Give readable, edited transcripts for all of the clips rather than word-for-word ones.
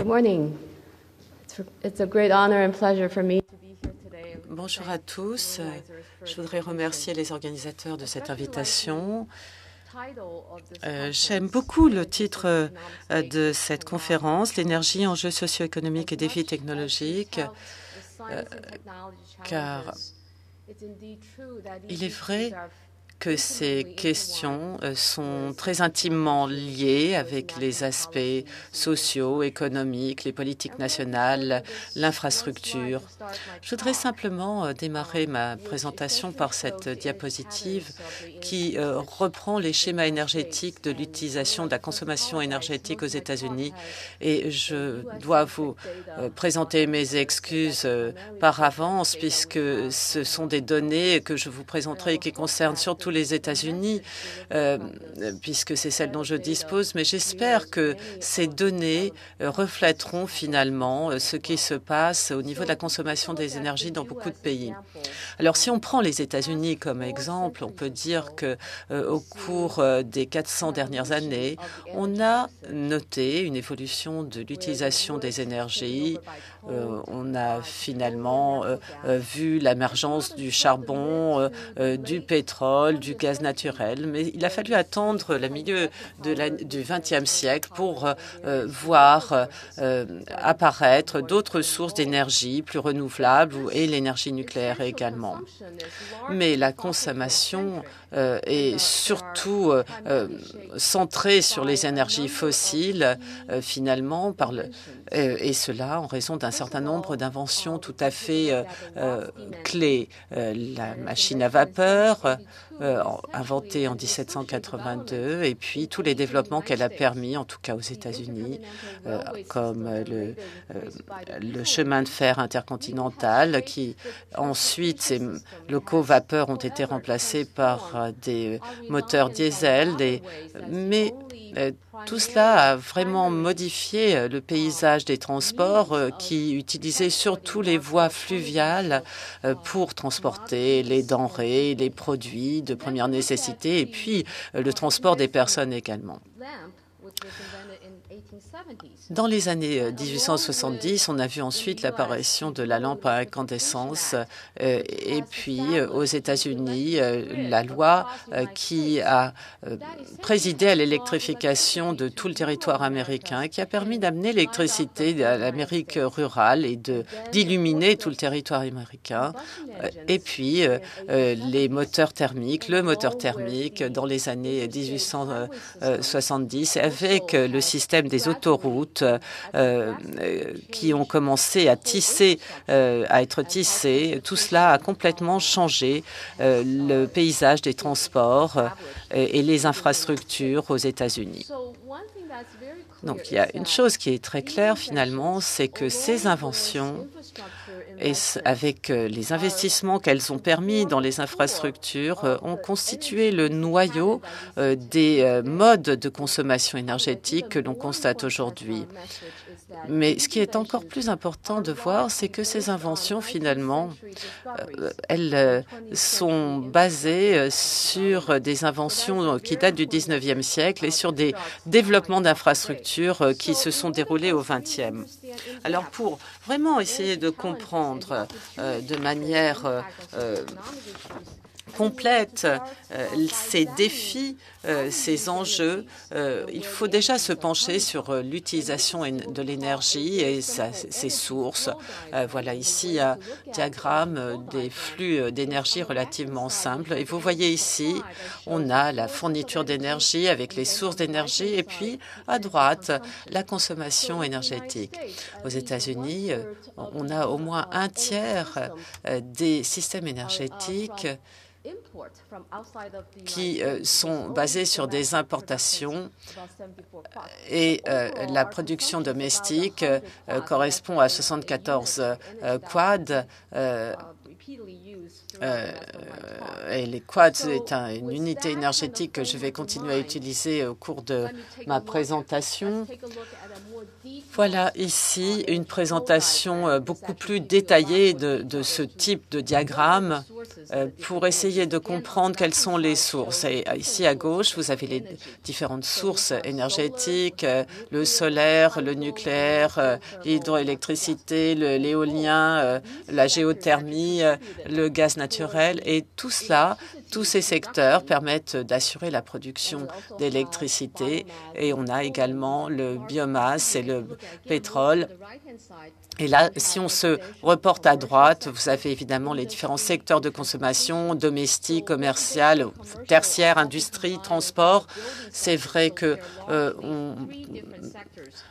Good morning. It's a great honor and pleasure for me to be here today. Bonjour à tous. Je voudrais remercier les organisateurs de cette invitation. J'aime beaucoup le titre de cette conférence, l'énergie, enjeux socio-économiques et défis technologiques, car il est vrai que ces questions sont très intimement liées avec les aspects sociaux, économiques, les politiques nationales, l'infrastructure. Je voudrais simplement démarrer ma présentation par cette diapositive qui reprend les schémas énergétiques de l'utilisation de la consommation énergétique aux États-Unis. Et je dois vous présenter mes excuses par avance, puisque ce sont des données que je vous présenterai et qui concernent surtout les États-Unis, puisque c'est celle dont je dispose, mais j'espère que ces données reflèteront finalement ce qui se passe au niveau de la consommation des énergies dans beaucoup de pays. Alors, si on prend les États-Unis comme exemple, on peut dire que au cours des 400 dernières années, on a noté une évolution de l'utilisation des énergies. On a finalement vu l'émergence du charbon, du pétrole, du gaz naturel, mais il a fallu attendre le milieu du XXe siècle pour voir apparaître d'autres sources d'énergie plus renouvelables et l'énergie nucléaire également. Mais la consommation est surtout centrée sur les énergies fossiles, finalement, et cela en raison d'un certain nombre d'inventions tout à fait clés. La machine à vapeur, inventée en 1782, et puis tous les développements qu'elle a permis, en tout cas aux États-Unis, comme le chemin de fer intercontinental, qui ensuite, ces locaux vapeurs ont été remplacés par des moteurs diesel, mais tout cela a vraiment modifié le paysage des transports qui utilisaient surtout les voies fluviales pour transporter les denrées, les produits de première nécessité et puis le transport des personnes également. Dans les années 1870, on a vu ensuite l'apparition de la lampe à incandescence et puis aux États-Unis, la loi qui a présidé à l'électrification de tout le territoire américain, qui a permis d'amener l'électricité à l'Amérique rurale et d'illuminer tout le territoire américain. Et puis les moteurs thermiques, le moteur thermique dans les années 1870 avec le système des autoroutes qui ont commencé à être tissés. Tout cela a complètement changé le paysage des transports et les infrastructures aux États-Unis. Donc, il y a une chose qui est très claire finalement, c'est que ces inventions, et avec les investissements qu'elles ont permis dans les infrastructures, ont constitué le noyau des modes de consommation énergétique que l'on constate aujourd'hui. Mais ce qui est encore plus important de voir, c'est que ces inventions, finalement, elles sont basées sur des inventions qui datent du 19e siècle et sur des développements d'infrastructures qui se sont déroulés au 20e. Alors, pour vraiment essayer de comprendre de manière complète ces défis, ces enjeux, il faut déjà se pencher sur l'utilisation de l'énergie et ses sources. Voilà ici un diagramme des flux d'énergie relativement simple. Et vous voyez ici, on a la fourniture d'énergie avec les sources d'énergie et puis à droite, la consommation énergétique. Aux États-Unis, on a au moins un tiers des systèmes énergétiques qui sont basés sur des importations et la production domestique correspond à 74 quads. Et les quads est une unité énergétique que je vais continuer à utiliser au cours de ma présentation. Voilà ici une présentation beaucoup plus détaillée de ce type de diagramme. pour essayer de comprendre quelles sont les sources. Et ici, à gauche, vous avez les différentes sources énergétiques, le solaire, le nucléaire, l'hydroélectricité, l'éolien, la géothermie, le gaz naturel. Et tout cela, tous ces secteurs permettent d'assurer la production d'électricité. Et on a également le biomasse et le pétrole. Et là, si on se reporte à droite, vous avez évidemment les différents secteurs de consommation, domestique, commercial, tertiaire, industrie, transport. C'est vrai que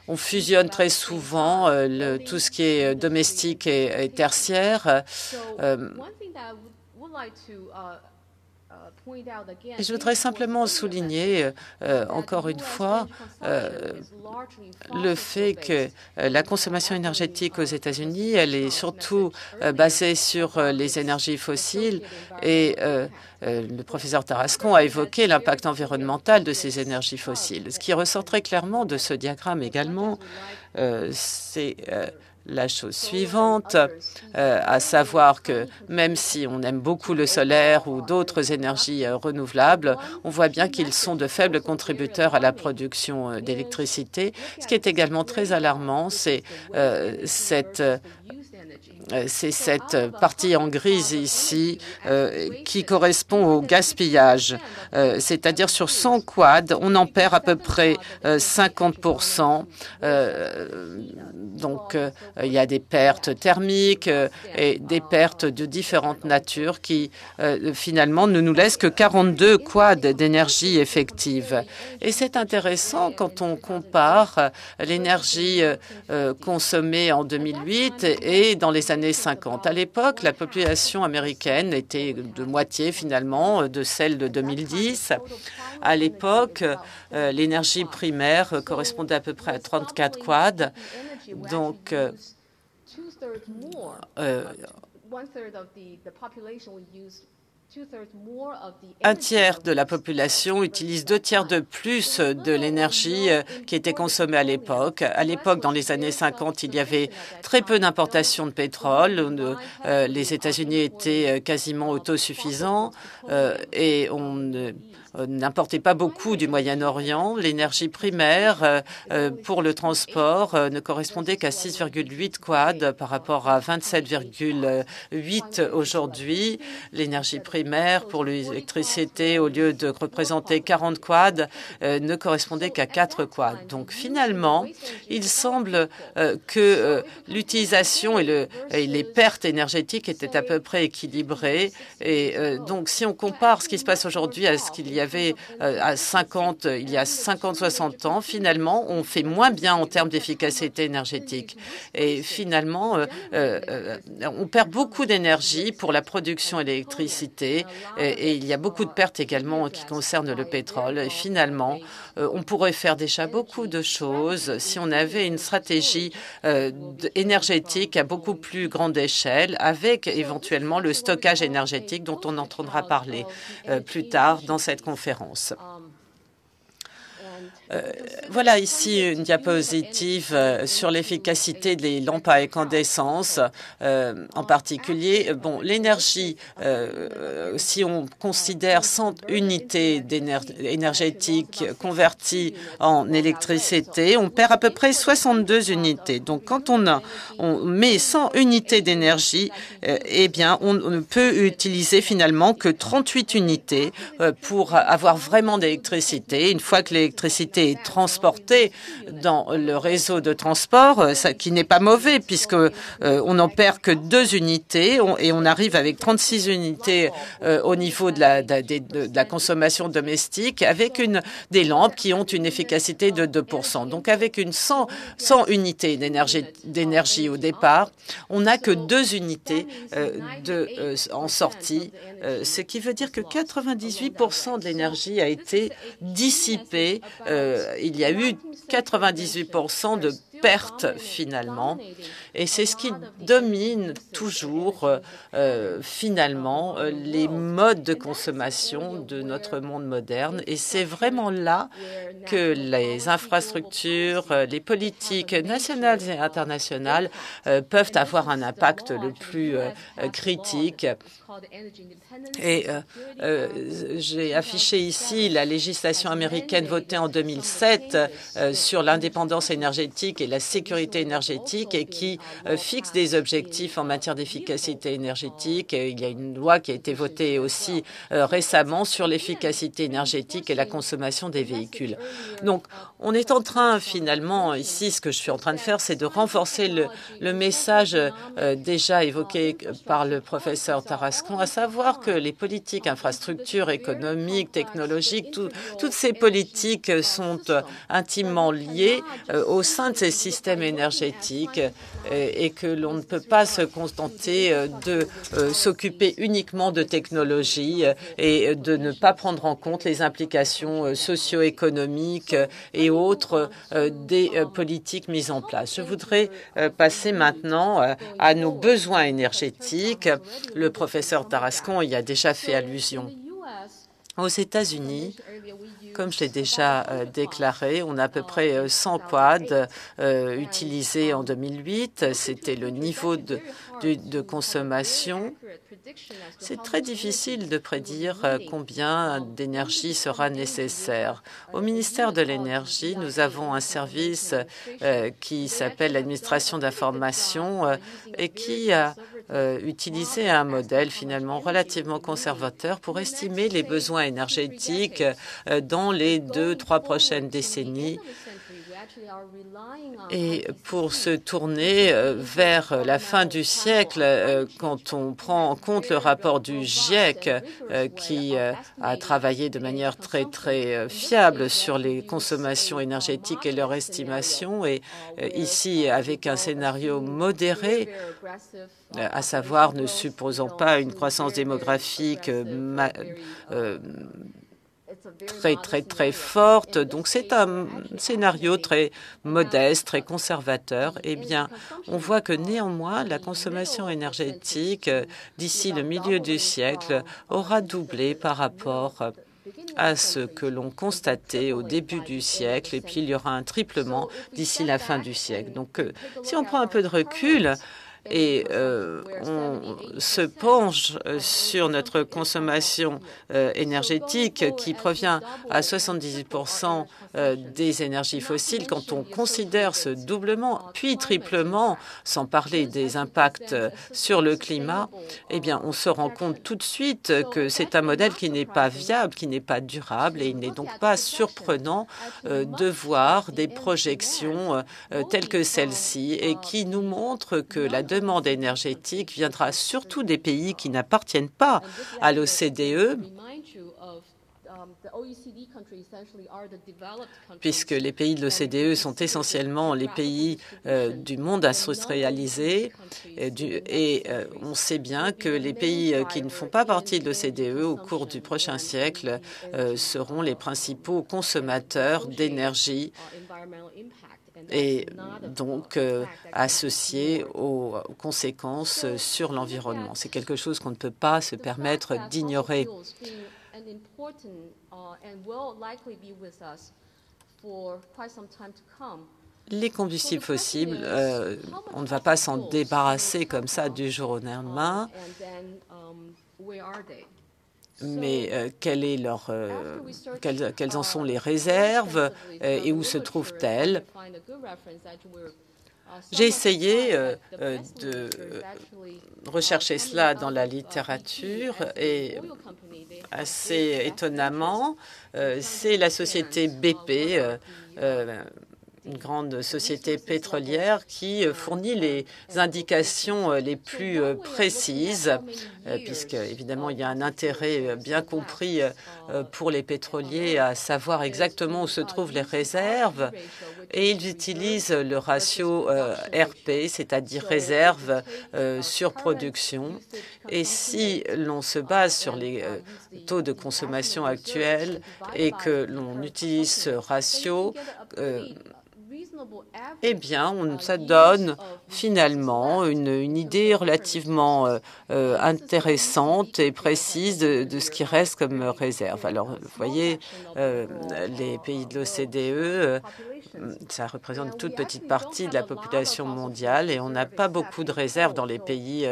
on fusionne très souvent tout ce qui est domestique et tertiaire. Et je voudrais simplement souligner, encore une fois, le fait que la consommation énergétique aux États-Unis, elle est surtout basée sur les énergies fossiles. Et le professeur Tarascon a évoqué l'impact environnemental de ces énergies fossiles. Ce qui ressort très clairement de ce diagramme également, c'est la chose suivante, à savoir que même si on aime beaucoup le solaire ou d'autres énergies renouvelables, on voit bien qu'ils sont de faibles contributeurs à la production d'électricité. Ce qui est également très alarmant, c'est cette partie en grise ici qui correspond au gaspillage. C'est-à-dire sur 100 quads, on en perd à peu près 50%. Donc, il y a des pertes thermiques et des pertes de différentes natures qui, finalement, ne nous laissent que 42 quads d'énergie effective. Et c'est intéressant quand on compare l'énergie consommée en 2008 et dans les années 50. À l'époque, la population américaine était de moitié, finalement, de celle de 2010. À l'époque, l'énergie primaire correspondait à peu près à 34 quads. Donc, un tiers de la population utilise 2 tiers de plus de l'énergie qui était consommée à l'époque. À l'époque, dans les années 50, il y avait très peu d'importation de pétrole. Les États-Unis étaient quasiment autosuffisants et on n'importait pas beaucoup du Moyen-Orient. L'énergie primaire pour le transport ne correspondait qu'à 6,8 quads par rapport à 27,8 aujourd'hui. L'énergie primaire pour l'électricité, au lieu de représenter 40 quads, ne correspondait qu'à 4 quads. Donc finalement, il semble que l'utilisation et les pertes énergétiques étaient à peu près équilibrées. Et donc si on compare ce qui se passe aujourd'hui à ce qu'il y avait il y a 50-60 ans, finalement, on fait moins bien en termes d'efficacité énergétique. Et finalement, on perd beaucoup d'énergie pour la production d'électricité et il y a beaucoup de pertes également qui concernent le pétrole. Et finalement, on pourrait faire déjà beaucoup de choses si on avait une stratégie énergétique à beaucoup plus grande échelle avec éventuellement le stockage énergétique dont on entendra parler plus tard dans cette conférence. Voilà ici une diapositive sur l'efficacité des lampes à incandescence en particulier. Bon, l'énergie, si on considère 100 unités énergétiques converties en électricité, on perd à peu près 62 unités. Donc, quand on met 100 unités d'énergie, eh bien, on ne peut utiliser finalement que 38 unités pour avoir vraiment d'électricité. Une fois que l'électricité est transportée dans le réseau de transport, qui n'est pas mauvais puisque on n'en perd que 2 unités et on arrive avec 36 unités au niveau de la consommation domestique avec des lampes qui ont une efficacité de 2%. Donc avec une 100 unités d'énergie au départ, on n'a que 2 unités en sortie, ce qui veut dire que 98% de l'énergie a été dissipée. Il y a eu 98% de pertes finalement. Et c'est ce qui domine toujours, finalement, les modes de consommation de notre monde moderne. Et c'est vraiment là que les infrastructures, les politiques nationales et internationales peuvent avoir un impact le plus critique. Et j'ai affiché ici la législation américaine votée en 2007 sur l'indépendance énergétique et la sécurité énergétique et qui fixe des objectifs en matière d'efficacité énergétique. Il y a une loi qui a été votée aussi récemment sur l'efficacité énergétique et la consommation des véhicules. Donc, on est en train, finalement, ici, ce que je suis en train de faire, c'est de renforcer le message déjà évoqué par le professeur Tarascon, à savoir que les politiques infrastructures économiques, technologiques, toutes ces politiques sont intimement liées au sein de ces systèmes énergétiques et que l'on ne peut pas se contenter de s'occuper uniquement de technologie et de ne pas prendre en compte les implications socio-économiques et autres des politiques mises en place. Je voudrais passer maintenant à nos besoins énergétiques. Le professeur Tarascon y a déjà fait allusion. Aux États-Unis, comme je l'ai déjà déclaré, on a à peu près 100 quads utilisés en 2008. C'était le niveau de consommation. C'est très difficile de prédire combien d'énergie sera nécessaire. Au ministère de l'Énergie, nous avons un service qui s'appelle l'administration d'information et qui a utilisé un modèle finalement relativement conservateur pour estimer les besoins énergétiques dans les 2-3 prochaines décennies. Et pour se tourner vers la fin du siècle, quand on prend en compte le rapport du GIEC, qui a travaillé de manière très fiable sur les consommations énergétiques et leur estimation, et ici avec un scénario modéré, à savoir ne supposant pas une croissance démographique très forte. Donc c'est un scénario très modeste, très conservateur. Eh bien, on voit que néanmoins, la consommation énergétique d'ici le milieu du siècle aura doublé par rapport à ce que l'on constatait au début du siècle, et puis il y aura un triplement d'ici la fin du siècle. Donc, si on prend un peu de recul, et on se penche sur notre consommation énergétique qui provient à 78% des énergies fossiles. Quand on considère ce doublement puis triplement, sans parler des impacts sur le climat, eh bien, on se rend compte tout de suite que c'est un modèle qui n'est pas viable, qui n'est pas durable, et il n'est donc pas surprenant de voir des projections telles que celle-ci et qui nous montrent que la demande énergétique viendra surtout des pays qui n'appartiennent pas à l'OCDE, puisque les pays de l'OCDE sont essentiellement les pays du monde industrialisé. Et on sait bien que les pays qui ne font pas partie de l'OCDE au cours du prochain siècle seront les principaux consommateurs d'énergie et donc associés aux conséquences sur l'environnement. C'est quelque chose qu'on ne peut pas se permettre d'ignorer. Les combustibles fossiles, on ne va pas s'en débarrasser comme ça du jour au lendemain. Mais quelles en sont les réserves et où se trouvent-elles? J'ai essayé de rechercher cela dans la littérature et assez étonnamment, c'est la société BP, une grande société pétrolière qui fournit les indications les plus précises, puisque évidemment il y a un intérêt bien compris pour les pétroliers à savoir exactement où se trouvent les réserves, et ils utilisent le ratio RP, c'est-à-dire réserve sur production. Et si l'on se base sur les taux de consommation actuels et que l'on utilise ce ratio, eh bien, ça donne finalement une idée relativement intéressante et précise de ce qui reste comme réserve. Alors, vous voyez, les pays de l'OCDE, ça représente une toute petite partie de la population mondiale et on n'a pas beaucoup de réserves dans les pays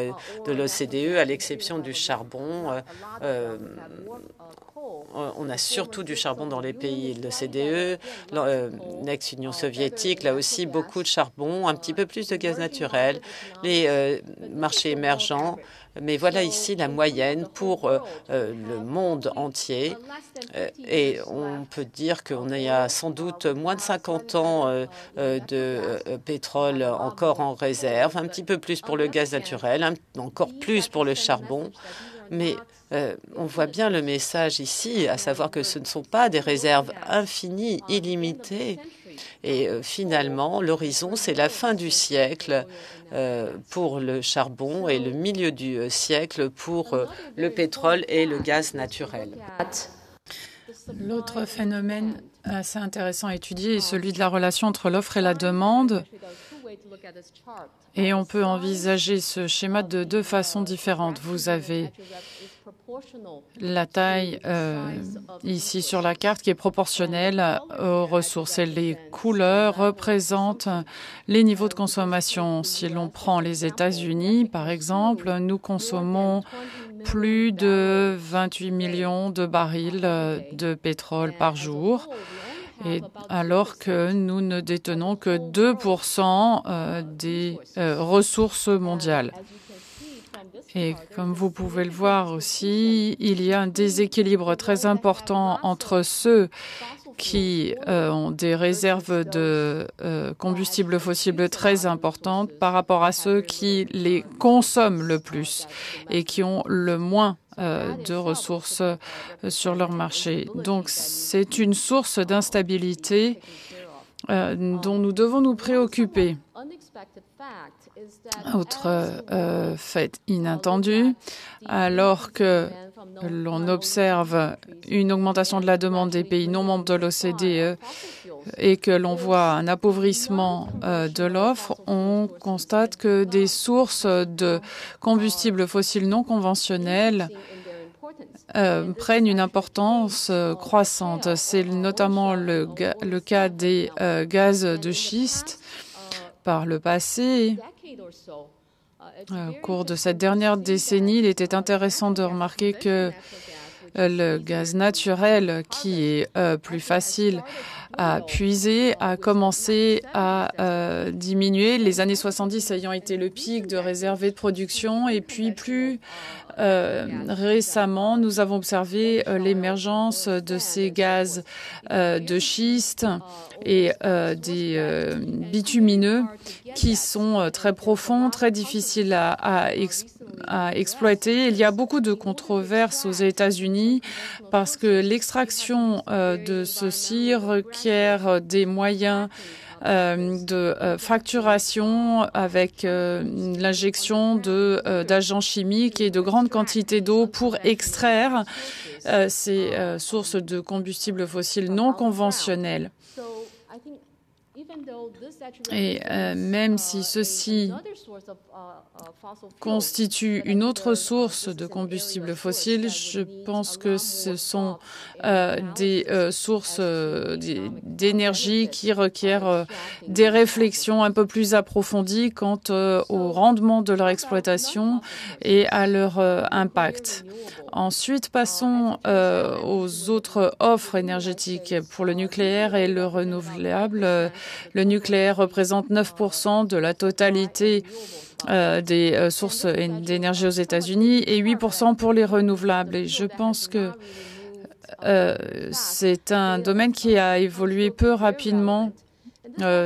de l'OCDE, à l'exception du charbon. On a surtout du charbon dans les pays de l'OCDE, l'ex-Union soviétique, là aussi beaucoup de charbon, un petit peu plus de gaz naturel, les marchés émergents. Mais voilà ici la moyenne pour le monde entier. Et on peut dire qu'on a sans doute moins de 50 ans de pétrole encore en réserve, un petit peu plus pour le gaz naturel, encore plus pour le charbon. Mais on voit bien le message ici, à savoir que ce ne sont pas des réserves infinies, illimitées. Et finalement, l'horizon, c'est la fin du siècle pour le charbon et le milieu du siècle pour le pétrole et le gaz naturel. L'autre phénomène assez intéressant à étudier est celui de la relation entre l'offre et la demande. Et on peut envisager ce schéma de deux façons différentes. Vous avez la taille ici sur la carte qui est proportionnelle aux ressources et les couleurs représentent les niveaux de consommation. Si l'on prend les États-Unis, par exemple, nous consommons plus de 28 millions de barils de pétrole par jour. Et alors que nous ne détenons que 2% des ressources mondiales. Et comme vous pouvez le voir aussi, il y a un déséquilibre très important entre ceux qui ont des réserves de combustibles fossiles très importantes par rapport à ceux qui les consomment le plus et qui ont le moins de ressources sur leur marché. Donc, c'est une source d'instabilité dont nous devons nous préoccuper. Autre fait inattendu, alors que l'on observe une augmentation de la demande des pays non membres de l'OCDE et que l'on voit un appauvrissement de l'offre, on constate que des sources de combustibles fossiles non conventionnels prennent une importance croissante. C'est notamment le cas des gaz de schiste. Par le passé, au cours de cette dernière décennie, il était intéressant de remarquer que le gaz naturel, qui est plus facile à puiser, a commencé à diminuer, les années 70 ayant été le pic de réserve et de production, et puis plus récemment, nous avons observé l'émergence de ces gaz de schiste et des bitumineux qui sont très profonds, très difficiles à exploiter. Il y a beaucoup de controverses aux États-Unis parce que l'extraction de ceux-ci requiert des moyens de fracturation avec l'injection d'agents chimiques et de grandes quantités d'eau pour extraire ces sources de combustibles fossiles non conventionnels. Et même si ceci constitue une autre source de combustibles fossiles, je pense que ce sont des sources d'énergie qui requièrent des réflexions un peu plus approfondies quant au rendement de leur exploitation et à leur impact. Ensuite, passons aux autres offres énergétiques pour le nucléaire et le renouvelable. Le nucléaire représente 9% de la totalité des sources d'énergie aux États-Unis et 8% pour les renouvelables. Et je pense que c'est un domaine qui a évolué peu rapidement.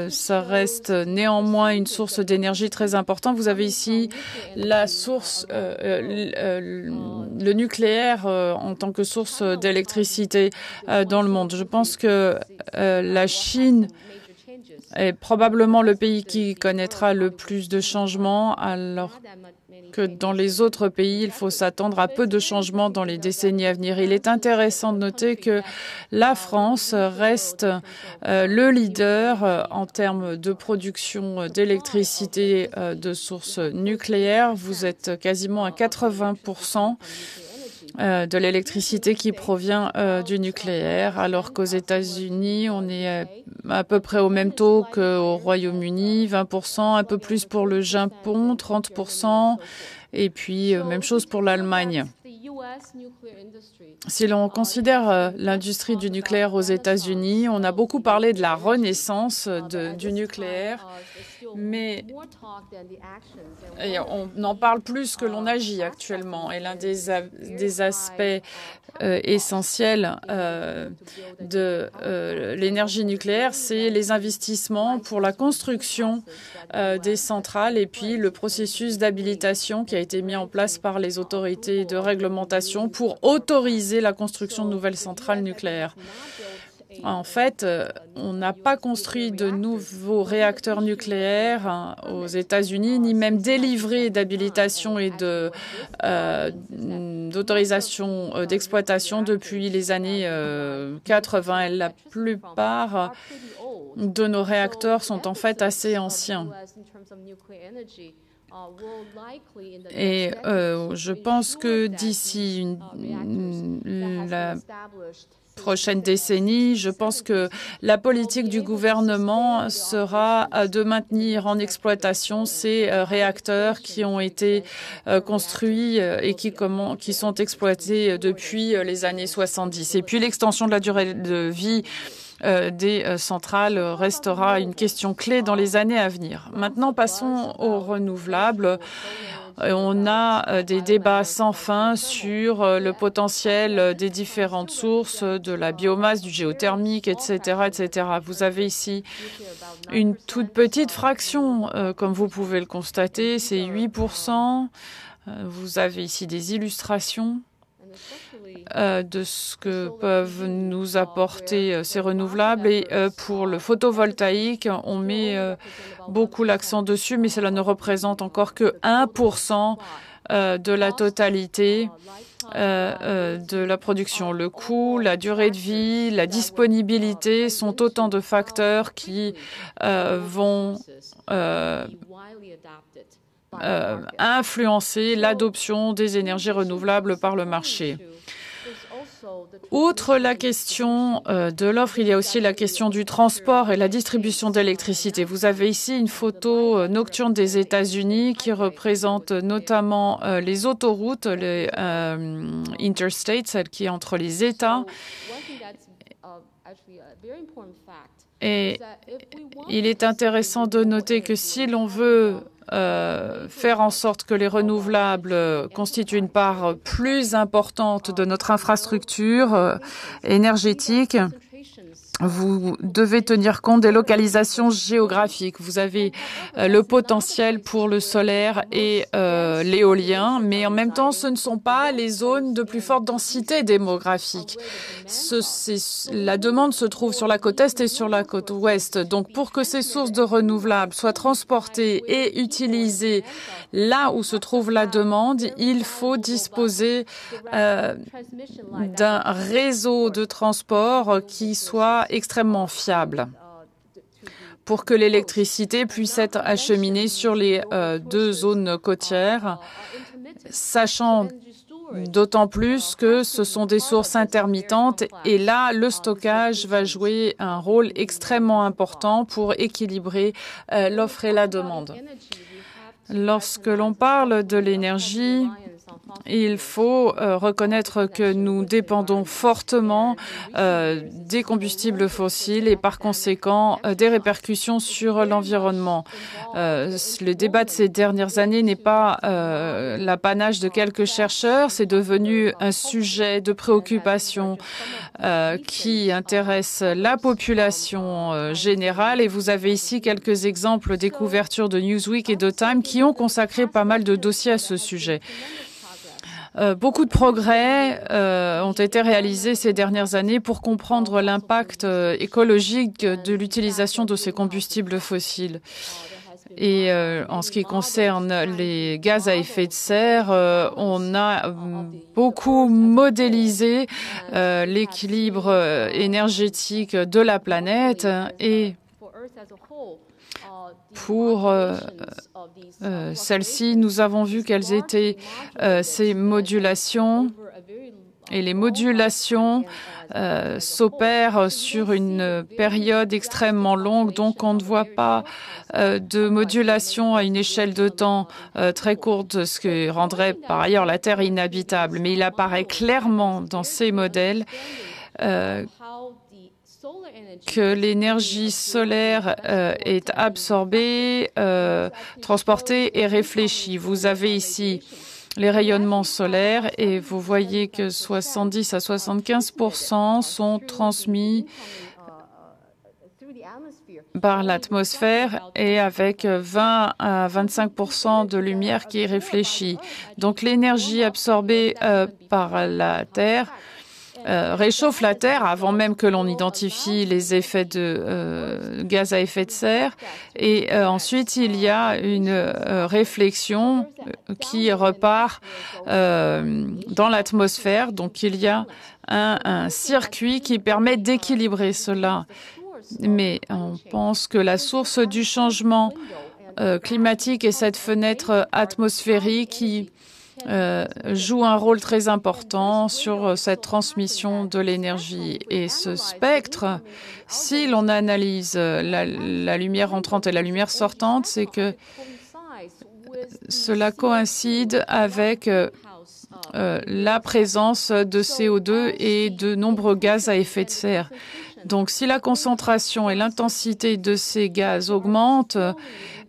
Ça reste néanmoins une source d'énergie très importante. Vous avez ici la source, le nucléaire en tant que source d'électricité dans le monde. Je pense que la Chine est probablement le pays qui connaîtra le plus de changements, alors que dans les autres pays, il faut s'attendre à peu de changements dans les décennies à venir. Il est intéressant de noter que la France reste le leader en termes de production d'électricité de sources nucléaires. Vous êtes quasiment à 80% de l'électricité qui provient du nucléaire, alors qu'aux États-Unis, on est à peu près au même taux qu'au Royaume-Uni, 20%, un peu plus pour le Japon, 30%, et puis même chose pour l'Allemagne. Si l'on considère l'industrie du nucléaire aux États-Unis, on a beaucoup parlé de la renaissance du nucléaire, mais on en parle plus que l'on agit actuellement. Et l'un des aspects essentiels de l'énergie nucléaire, c'est les investissements pour la construction des centrales et puis le processus d'habilitation qui a été mis en place par les autorités de réglementation pour autoriser la construction de nouvelles centrales nucléaires. En fait, on n'a pas construit de nouveaux réacteurs nucléaires aux États-Unis, ni même délivré d'habilitation et d'autorisation d'exploitation depuis les années 80. Et la plupart de nos réacteurs sont en fait assez anciens. Et je pense que d'ici la prochaine décennie, je pense que la politique du gouvernement sera de maintenir en exploitation ces réacteurs qui ont été construits et qui sont exploités depuis les années 70. Et puis l'extension de la durée de vie des centrales restera une question clé dans les années à venir. Maintenant, passons aux renouvelables. On a des débats sans fin sur le potentiel des différentes sources, de la biomasse, du géothermique, etc., etc. Vous avez ici une toute petite fraction, comme vous pouvez le constater, c'est 8%. Vous avez ici des illustrations de ce que peuvent nous apporter ces renouvelables. Et pour le photovoltaïque, on met beaucoup l'accent dessus, mais cela ne représente encore que 1% de la totalité de la production. Le coût, la durée de vie, la disponibilité sont autant de facteurs qui vont influencer l'adoption des énergies renouvelables par le marché. Outre la question de l'offre, il y a aussi la question du transport et la distribution d'électricité. Vous avez ici une photo nocturne des États-Unis qui représente notamment les autoroutes, les interstates, celles qui est entre les États. Et il est intéressant de noter que si l'on veut faire en sorte que les renouvelables constituent une part plus importante de notre infrastructure énergétique, vous devez tenir compte des localisations géographiques. Vous avez le potentiel pour le solaire et l'éolien, mais en même temps, ce ne sont pas les zones de plus forte densité démographique. La demande se trouve sur la côte est et sur la côte ouest. Donc, pour que ces sources de renouvelables soient transportées et utilisées là où se trouve la demande, il faut disposer d'un réseau de transport qui soit extrêmement fiable pour que l'électricité puisse être acheminée sur les deux zones côtières, sachant d'autant plus que ce sont des sources intermittentes et là, le stockage va jouer un rôle extrêmement important pour équilibrer l'offre et la demande. Lorsque l'on parle de l'énergie, il faut reconnaître que nous dépendons fortement des combustibles fossiles et par conséquent des répercussions sur l'environnement. Le débat de ces dernières années n'est pas l'apanage de quelques chercheurs, c'est devenu un sujet de préoccupation qui intéresse la population générale et vous avez ici quelques exemples des couvertures de Newsweek et de Time qui ont consacré pas mal de dossiers à ce sujet. Beaucoup de progrès ont été réalisés ces dernières années pour comprendre l'impact écologique de l'utilisation de ces combustibles fossiles. Et en ce qui concerne les gaz à effet de serre, on a beaucoup modélisé l'équilibre énergétique de la planète et pour celle-ci, nous avons vu quelles étaient ces modulations. Et les modulations s'opèrent sur une période extrêmement longue, donc on ne voit pas de modulation à une échelle de temps très courte, ce qui rendrait par ailleurs la Terre inhabitable. Mais il apparaît clairement dans ces modèles que l'énergie solaire est absorbée, transportée et réfléchie. Vous avez ici les rayonnements solaires et vous voyez que 70 à 75% sont transmis par l'atmosphère et avec 20 à 25% de lumière qui est réfléchie. Donc l'énergie absorbée par la Terre réchauffe la Terre avant même que l'on identifie les effets de gaz à effet de serre. Et ensuite, il y a une réflexion qui repart dans l'atmosphère. Donc, il y a un circuit qui permet d'équilibrer cela. Mais on pense que la source du changement climatique est cette fenêtre atmosphérique qui joue un rôle très important sur cette transmission de l'énergie. Et ce spectre, si l'on analyse la lumière entrante et la lumière sortante, c'est que cela coïncide avec la présence de CO2 et de nombreux gaz à effet de serre. Donc, si la concentration et l'intensité de ces gaz augmentent,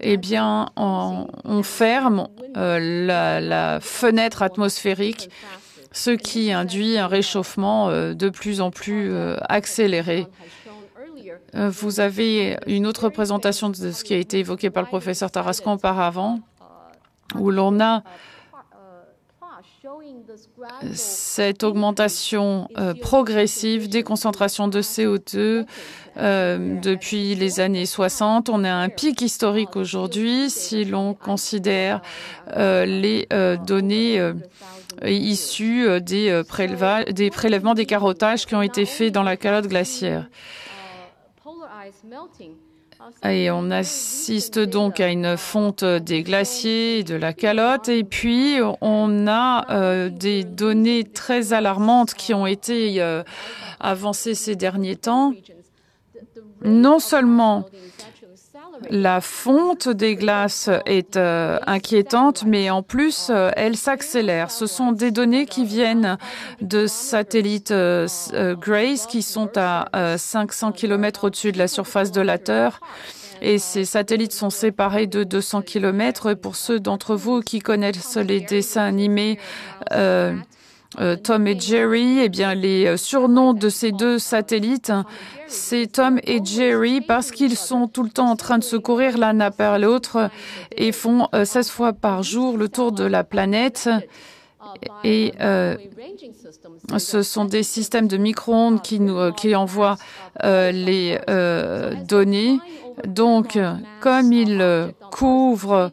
eh bien, on ferme la fenêtre atmosphérique, ce qui induit un réchauffement de plus en plus accéléré. Vous avez une autre présentation de ce qui a été évoqué par le professeur Tarascon auparavant, où l'on a cette augmentation progressive des concentrations de CO2 depuis les années 60. On a un pic historique aujourd'hui si l'on considère les données issues des prélèvements des carottages qui ont été faits dans la calotte glaciaire. Et on assiste donc à une fonte des glaciers et de la calotte. Et puis, on a des données très alarmantes qui ont été avancées ces derniers temps. Non seulement la fonte des glaces est inquiétante, mais en plus, elle s'accélère. Ce sont des données qui viennent de satellites GRACE qui sont à 500 km au-dessus de la surface de la Terre. Et ces satellites sont séparés de 200 km. Et pour ceux d'entre vous qui connaissent les dessins animés Tom et Jerry, eh bien, les surnoms de ces deux satellites, c'est Tom et Jerry parce qu'ils sont tout le temps en train de se courir l'un après l'autre et font 16 fois par jour le tour de la planète. Et ce sont des systèmes de micro-ondes qui envoient les données. Donc, comme ils couvrent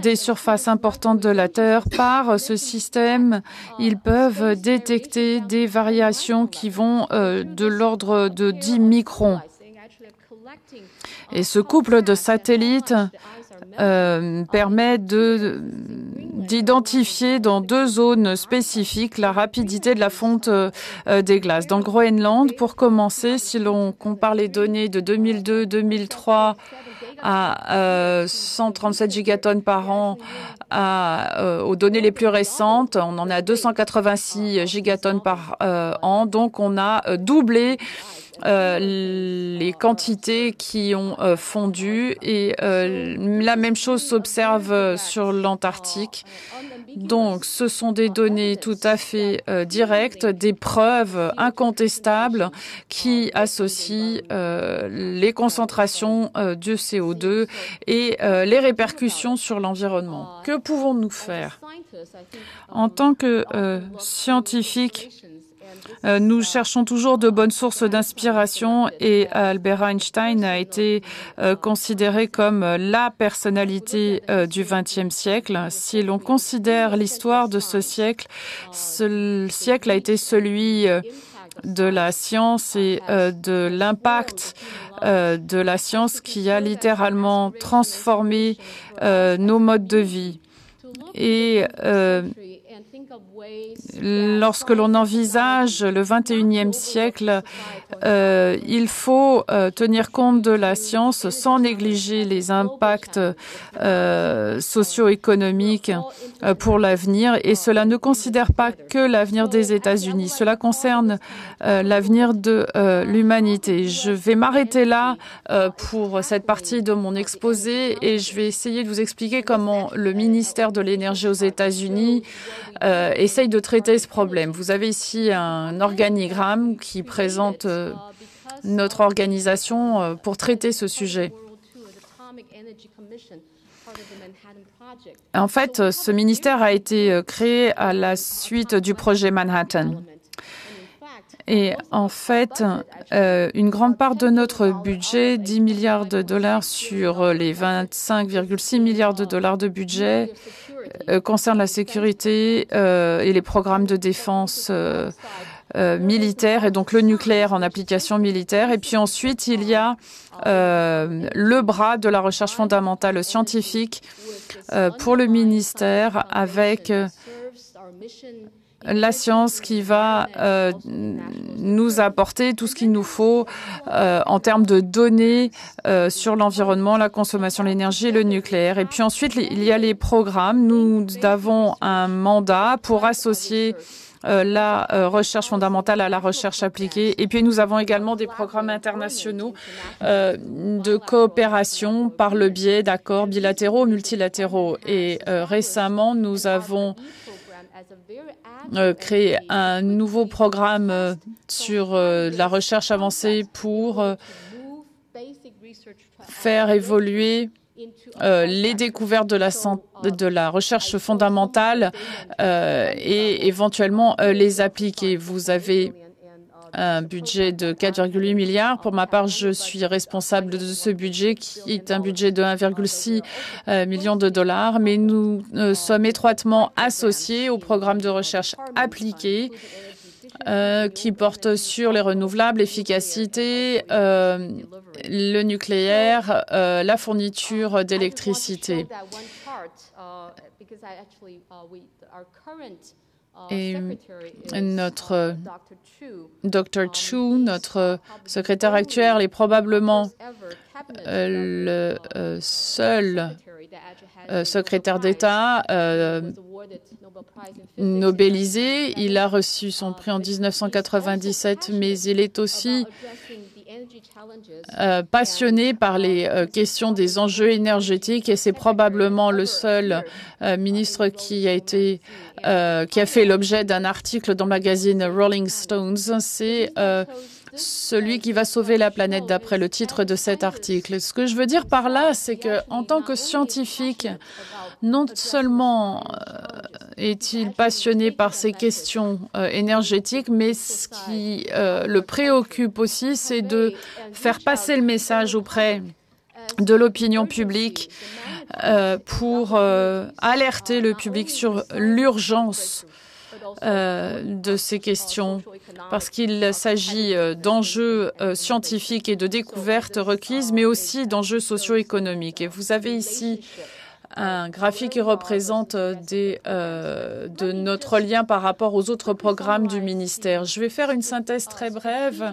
des surfaces importantes de la Terre, par ce système, ils peuvent détecter des variations qui vont de l'ordre de 10 microns. Et ce couple de satellites permet d'identifier dans deux zones spécifiques la rapidité de la fonte des glaces. Dans le Groenland, pour commencer, si l'on compare les données de 2002-2003 à 137 gigatonnes par an aux données les plus récentes, on en est à 286 gigatonnes par an. Donc, on a doublé les quantités qui ont fondu et la même chose s'observe sur l'Antarctique. Donc, ce sont des données tout à fait directes, des preuves incontestables qui associent les concentrations de CO2 et les répercussions sur l'environnement. Que pouvons-nous faire? En tant que scientifiques, Nous cherchons toujours de bonnes sources d'inspiration et Albert Einstein a été considéré comme la personnalité du XXe siècle. Si l'on considère l'histoire de ce siècle a été celui de la science et de l'impact de la science qui a littéralement transformé nos modes de vie. Et lorsque l'on envisage le XXIe siècle, il faut tenir compte de la science sans négliger les impacts socio-économiques pour l'avenir. Et cela ne considère pas que l'avenir des États-Unis. Cela concerne l'avenir de l'humanité. Je vais m'arrêter là pour cette partie de mon exposé et je vais essayer de vous expliquer comment le ministère de l'Énergie aux États-Unis essaye de traiter ce problème. Vous avez ici un organigramme qui présente notre organisation pour traiter ce sujet. En fait, ce ministère a été créé à la suite du projet Manhattan. Et en fait, une grande part de notre budget, 10 milliards de dollars sur les 25,6 milliards de dollars de budget, concerne la sécurité et les programmes de défense militaire et donc le nucléaire en application militaire. Et puis ensuite, il y a le bras de la recherche fondamentale scientifique pour le ministère avec la science qui va nous apporter tout ce qu'il nous faut en termes de données sur l'environnement, la consommation de l'énergie et le nucléaire. Et puis ensuite, il y a les programmes. Nous avons un mandat pour associer la recherche fondamentale à la recherche appliquée. Et puis, nous avons également des programmes internationaux de coopération par le biais d'accords bilatéraux, multilatéraux. Et récemment, nous avons créé un nouveau programme sur la recherche avancée pour faire évoluer les découvertes de la recherche fondamentale et éventuellement les appliquer. Vous avez un budget de 4,8 milliards. Pour ma part, je suis responsable de ce budget qui est un budget de 1,6 million de dollars, mais nous sommes étroitement associés au programme de recherche appliquée qui porte sur les renouvelables, l'efficacité, le nucléaire, la fourniture d'électricité. Et notre Dr. Chu, notre secrétaire actuel, est probablement le seul secrétaire d'État nobelisé. Il a reçu son prix en 1997, mais il est aussi passionné par les questions des enjeux énergétiques et c'est probablement le seul ministre qui a fait l'objet d'un article dans le magazine Rolling Stones. C'est celui qui va sauver la planète d'après le titre de cet article. Ce que je veux dire par là, c'est que en tant que scientifique, non seulement est-il passionné par ces questions énergétiques, mais ce qui le préoccupe aussi, c'est de faire passer le message auprès de l'opinion publique pour alerter le public sur l'urgence de ces questions, parce qu'il s'agit d'enjeux scientifiques et de découvertes requises, mais aussi d'enjeux socio-économiques. Et vous avez ici un graphique qui représente de notre lien par rapport aux autres programmes du ministère. Je vais faire une synthèse très brève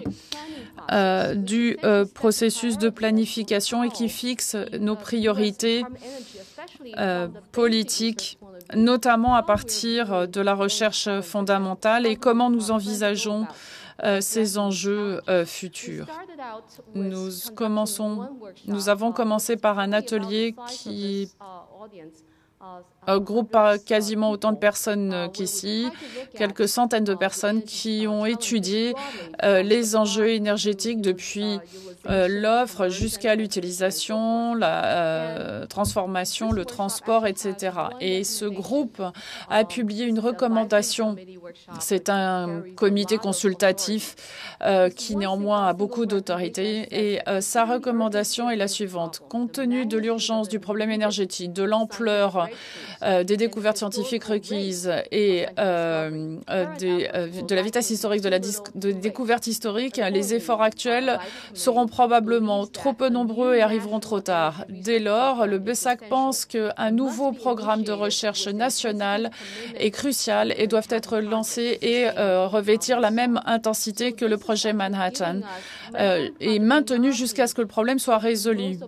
du processus de planification et qui fixe nos priorités politiques, notamment à partir de la recherche fondamentale et comment nous envisageons ces enjeux futurs. Nous avons commencé par un atelier qui groupe quasiment autant de personnes qu'ici, quelques centaines de personnes qui ont étudié les enjeux énergétiques depuis l'offre jusqu'à l'utilisation, la transformation, le transport, etc. Et ce groupe a publié une recommandation. C'est un comité consultatif qui néanmoins a beaucoup d'autorité et sa recommandation est la suivante. Compte tenu de l'urgence du problème énergétique, de l'ampleur des découvertes scientifiques requises et de la vitesse historique de découvertes historiques, les efforts actuels seront probablement trop peu nombreux et arriveront trop tard. Dès lors, le BESAC pense qu'un nouveau programme de recherche national est crucial et doit être lancé et revêtir la même intensité que le projet Manhattan et maintenu jusqu'à ce que le problème soit résolu.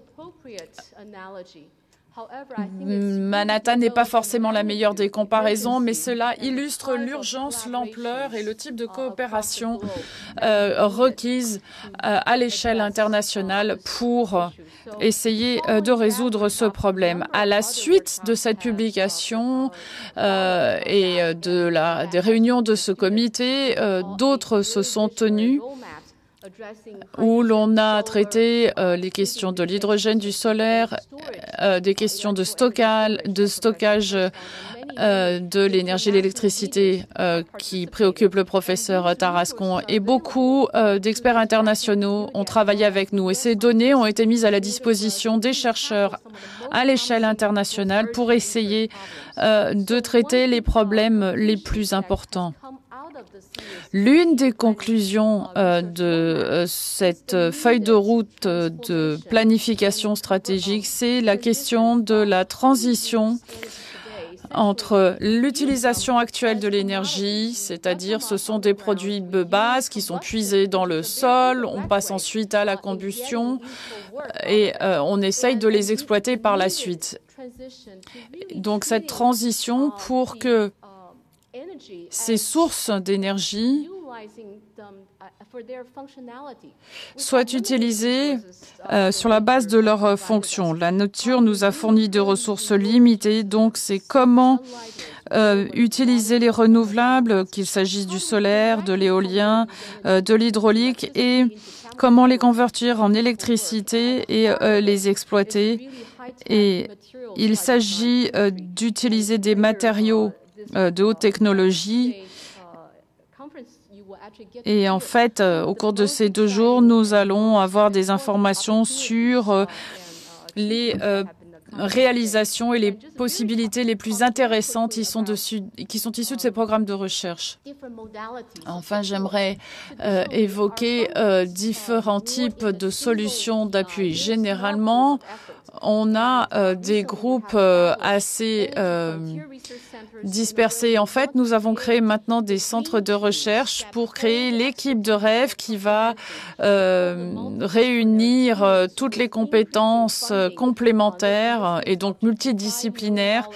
Manhattan n'est pas forcément la meilleure des comparaisons, mais cela illustre l'urgence, l'ampleur et le type de coopération requise à l'échelle internationale pour essayer de résoudre ce problème. À la suite de cette publication et des réunions de ce comité, d'autres se sont tenues où l'on a traité les questions de l'hydrogène, du solaire, des questions de stockage de l'énergie et l'électricité qui préoccupent le professeur Tarascon. Et beaucoup d'experts internationaux ont travaillé avec nous. Et ces données ont été mises à la disposition des chercheurs à l'échelle internationale pour essayer de traiter les problèmes les plus importants. L'une des conclusions de cette feuille de route de planification stratégique, c'est la question de la transition entre l'utilisation actuelle de l'énergie, c'est-à-dire ce sont des produits de base qui sont puisés dans le sol, on passe ensuite à la combustion et on essaye de les exploiter par la suite. Donc cette transition pour que ces sources d'énergie soient utilisées sur la base de leur fonction. La nature nous a fourni de ressources limitées, donc c'est comment utiliser les renouvelables, qu'il s'agisse du solaire, de l'éolien, de l'hydraulique, et comment les convertir en électricité et les exploiter. Et il s'agit d'utiliser des matériaux de haute technologie. Et en fait, au cours de ces 2 jours, nous allons avoir des informations sur les réalisations et les possibilités les plus intéressantes qui sont issues de ces programmes de recherche. Enfin, j'aimerais évoquer différents types de solutions d'appui. Généralement, on a des groupes assez dispersés. En fait, nous avons créé maintenant des centres de recherche pour créer l'équipe de rêve qui va réunir toutes les compétences complémentaires et donc multidisciplinaires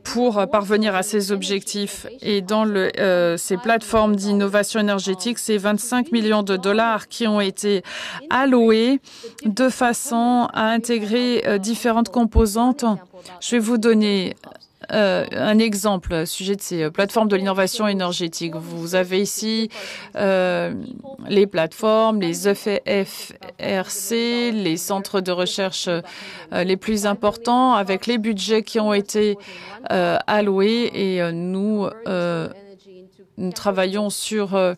pour parvenir à ces objectifs. Et dans ces plateformes d'innovation énergétique, c'est 25 millions de dollars qui ont été alloués de façon à intégrer différentes composantes. Je vais vous donner un exemple au sujet de ces plateformes de l'innovation énergétique. Vous avez ici les plateformes, les EFRC, les centres de recherche les plus importants avec les budgets qui ont été alloués et nous travaillons sur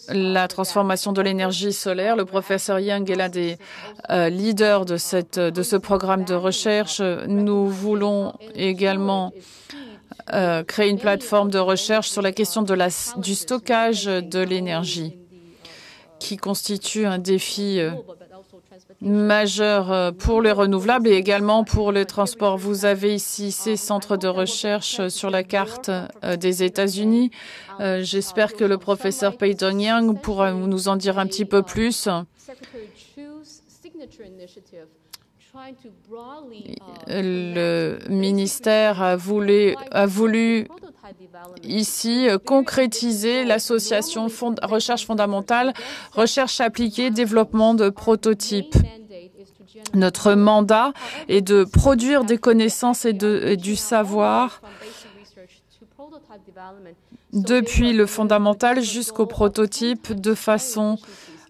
la transformation de l'énergie solaire. Le professeur Yang est l'un des leaders de ce programme de recherche. Nous voulons également créer une plateforme de recherche sur la question du stockage de l'énergie, qui constitue un défi majeur pour les renouvelables et également pour le transport. Vous avez ici ces centres de recherche sur la carte des États-Unis. J'espère que le professeur Peyton Yang pourra nous en dire un petit peu plus. Le ministère a voulu ici concrétiser l'association recherche fondamentale, recherche appliquée, développement de prototypes. Notre mandat est de produire des connaissances et du savoir depuis le fondamental jusqu'au prototype, de façon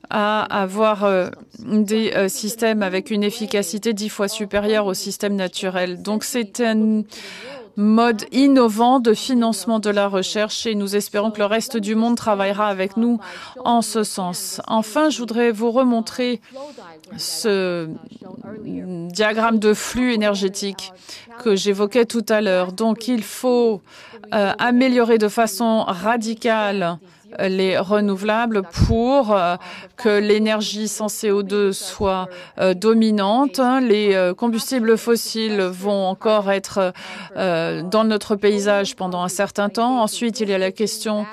à avoir des systèmes avec une efficacité 10 fois supérieure au système naturel. Donc c'est un mode innovant de financement de la recherche et nous espérons que le reste du monde travaillera avec nous en ce sens. Enfin, je voudrais vous remontrer ce diagramme de flux énergétique que j'évoquais tout à l'heure. Donc, il faut améliorer de façon radicale les renouvelables pour que l'énergie sans CO2 soit dominante. Les combustibles fossiles vont encore être dans notre paysage pendant un certain temps. Ensuite, il y a la question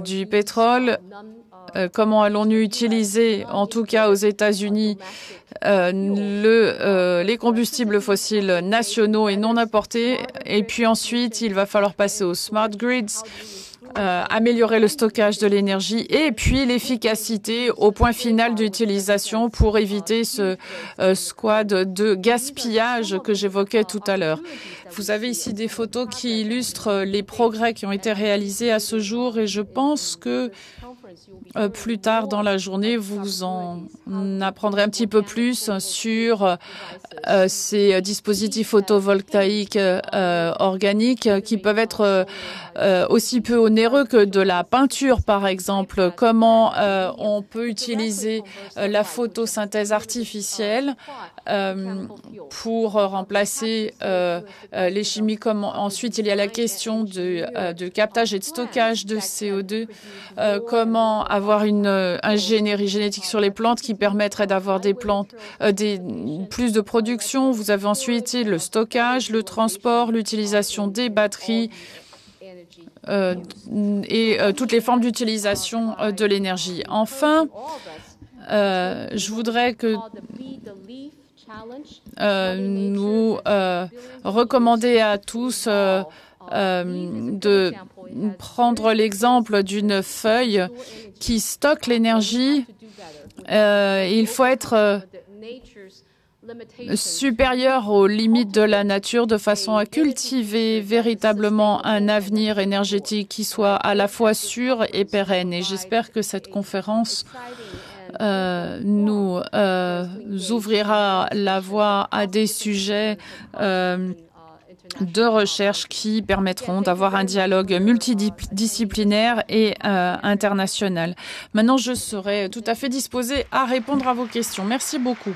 du pétrole. Comment allons-nous utiliser, en tout cas aux États-Unis, les combustibles fossiles nationaux et non importés. Et puis ensuite, il va falloir passer aux smart grids, améliorer le stockage de l'énergie et puis l'efficacité au point final d'utilisation pour éviter ce squad de gaspillage que j'évoquais tout à l'heure. Vous avez ici des photos qui illustrent les progrès qui ont été réalisés à ce jour et je pense que plus tard dans la journée, vous en apprendrez un petit peu plus sur ces dispositifs photovoltaïques organiques qui peuvent être aussi peu onéreux que de la peinture, par exemple. Comment on peut utiliser la photosynthèse artificielle pour remplacer les chimiques. Ensuite, il y a la question de captage et de stockage de CO2. Comment avoir une ingénierie génétique sur les plantes qui permettrait d'avoir des plantes, plus de production. Vous avez ensuite le stockage, le transport, l'utilisation des batteries et toutes les formes d'utilisation de l'énergie. Enfin, je voudrais que nous recommander à tous de prendre l'exemple d'une feuille qui stocke l'énergie. Il faut être supérieur aux limites de la nature de façon à cultiver véritablement un avenir énergétique qui soit à la fois sûr et pérenne. Et j'espère que cette conférence nous ouvrira la voie à des sujets de recherche qui permettront d'avoir un dialogue multidisciplinaire et international. Maintenant, je serai tout à fait disposée à répondre à vos questions. Merci beaucoup.